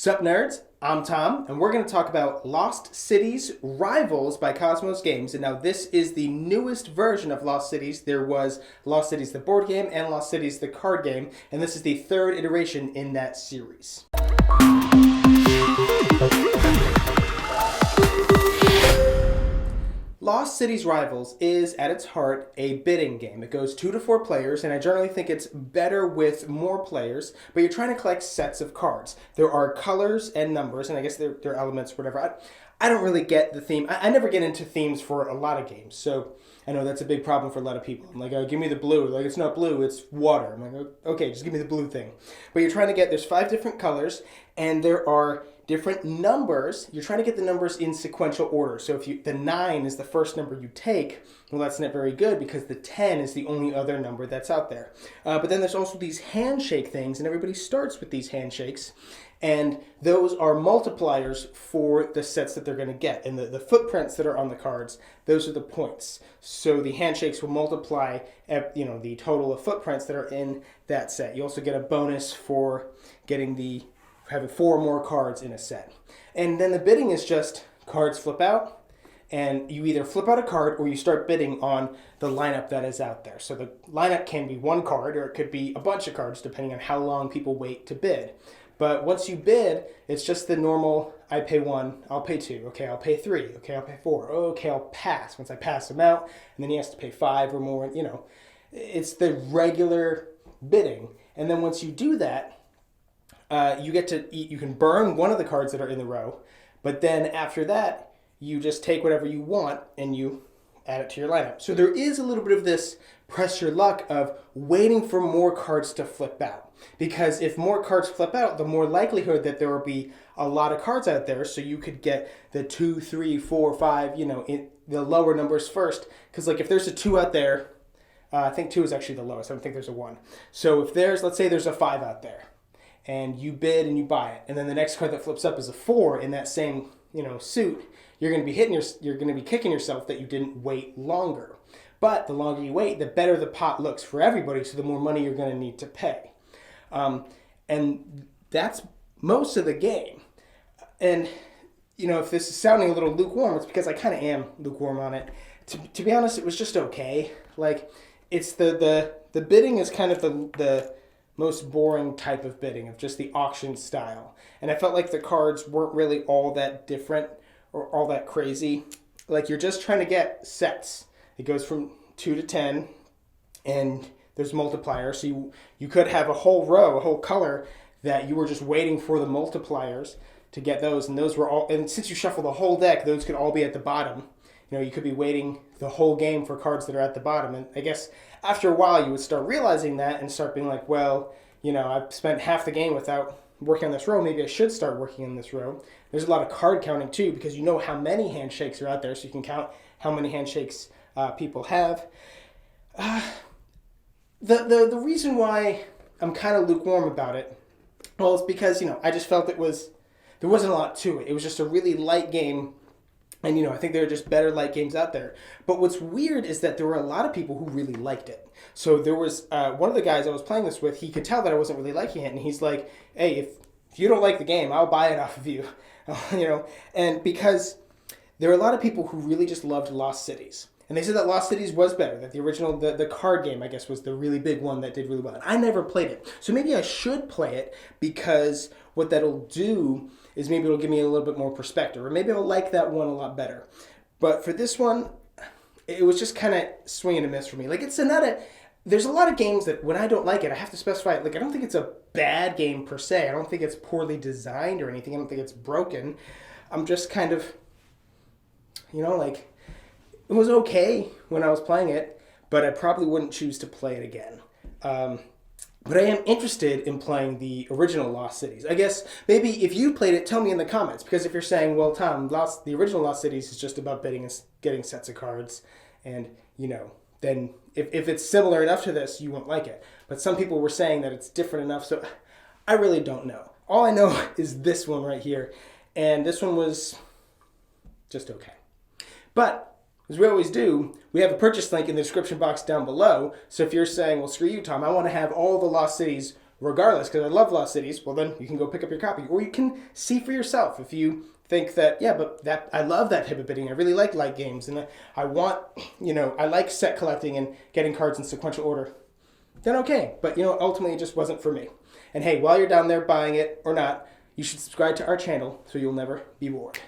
Sup nerds, I'm Tom, and we're going to talk about Lost Cities Rivals by Cosmos Games. And now this is the newest version of Lost Cities. There was Lost Cities the board game and Lost Cities the card game, and this is the third iteration in that series. Lost Cities Rivals is, at its heart, a bidding game. It goes 2 to 4 players, and I generally think it's better with more players, but you're trying to collect sets of cards. There are colors and numbers, and I guess they're elements, whatever. I don't really get the theme. I never get into themes for a lot of games, so I know that's a big problem for a lot of people. I'm like, oh, give me the blue. Like, it's not blue, it's water. I'm like, okay, just give me the blue thing. But you're trying to get, there's 5 different colors, and there are different numbers. You're trying to get the numbers in sequential order. So if the 9 is the first number you take, well, that's not very good because the 10 is the only other number that's out there. But then there's also these handshake things, and everybody starts with these handshakes. And those are multipliers for the sets that they're going to get. And the footprints that are on the cards, those are the points. So the handshakes will multiply the total of footprints that are in that set. You also get a bonus for having 4 more cards in a set. And then the bidding is just cards flip out, and you either flip out a card or you start bidding on the lineup that is out there. So the lineup can be 1 card or it could be a bunch of cards depending on how long people wait to bid. But once you bid, it's just the normal, I pay 1, I'll pay 2, okay, I'll pay 3, okay, I'll pay 4, okay, I'll pass. Once I pass him out, and then he has to pay 5 or more, it's the regular bidding. And then once you do that, you can burn one of the cards that are in the row, but then after that, you just take whatever you want and you add it to your lineup. So there is a little bit of this press your luck of waiting for more cards to flip out. Because if more cards flip out, the more likelihood that there will be a lot of cards out there, so you could get the 2, 3, 4, 5, in the lower numbers first. Because like if there's a 2 out there, I think 2 is actually the lowest. I don't think there's a 1. So if let's say there's a 5 out there, and you bid and you buy it, and then the next card that flips up is a 4 in that same suit, you're going to be kicking yourself that you didn't wait longer. But the longer you wait, the better the pot looks for everybody, so the more money you're going to need to pay. And that's most of the game. And if this is sounding a little lukewarm, it's because I kind of am lukewarm on it. To be honest, it was just okay. Like, it's the bidding is kind of the most boring type of bidding, of just the auction style. And I felt like the cards weren't really all that different or all that crazy. Like, you're just trying to get sets. It goes from 2 to 10, and there's multipliers. So you could have a whole row, a whole color, that you were just waiting for the multipliers to get those. And those were all, and since you shuffle the whole deck, those could all be at the bottom. You could be waiting the whole game for cards that are at the bottom. And I guess after a while you would start realizing that and start being like, well, I've spent half the game without working on this row. Maybe I should start working on this row. There's a lot of card counting too, because you know how many handshakes are out there, so you can count how many handshakes people have. The reason why I'm kind of lukewarm about it, well, it's because, I just felt there wasn't a lot to it. It was just a really light game. And, I think there are just better light games out there. But what's weird is that there were a lot of people who really liked it. So there was one of the guys I was playing this with, he could tell that I wasn't really liking it. And he's like, hey, if you don't like the game, I'll buy it off of you. And because there are a lot of people who really just loved Lost Cities. And they said that Lost Cities was better, that the original, the card game, I guess, was the really big one that did really well. And I never played it. So maybe I should play it, because what that'll do is maybe it'll give me a little bit more perspective, or maybe I'll like that one a lot better. But for this one, it was just kind of swing and a miss for me. Like, there's a lot of games that when I don't like it, I have to specify it. Like, I don't think it's a bad game per se. I don't think it's poorly designed or anything. I don't think it's broken. I'm just kind of, it was okay when I was playing it, but I probably wouldn't choose to play it again. But I am interested in playing the original Lost Cities. I guess maybe if you played it, tell me in the comments. Because if you're saying, well, Tom, the original Lost Cities is just about bidding and getting sets of cards, and, then if it's similar enough to this, you won't like it. But some people were saying that it's different enough, so I really don't know. All I know is this one right here, and this one was just okay. But as we always do, we have a purchase link in the description box down below. So if you're saying, well, screw you, Tom, I want to have all the Lost Cities regardless, because I love Lost Cities, well then you can go pick up your copy. Or you can see for yourself if you think that, yeah, but that I love that type of bidding. I really like light games, and I want, I like set collecting and getting cards in sequential order. Then okay, but ultimately it just wasn't for me. And hey, while you're down there buying it or not, you should subscribe to our channel so you'll never be bored.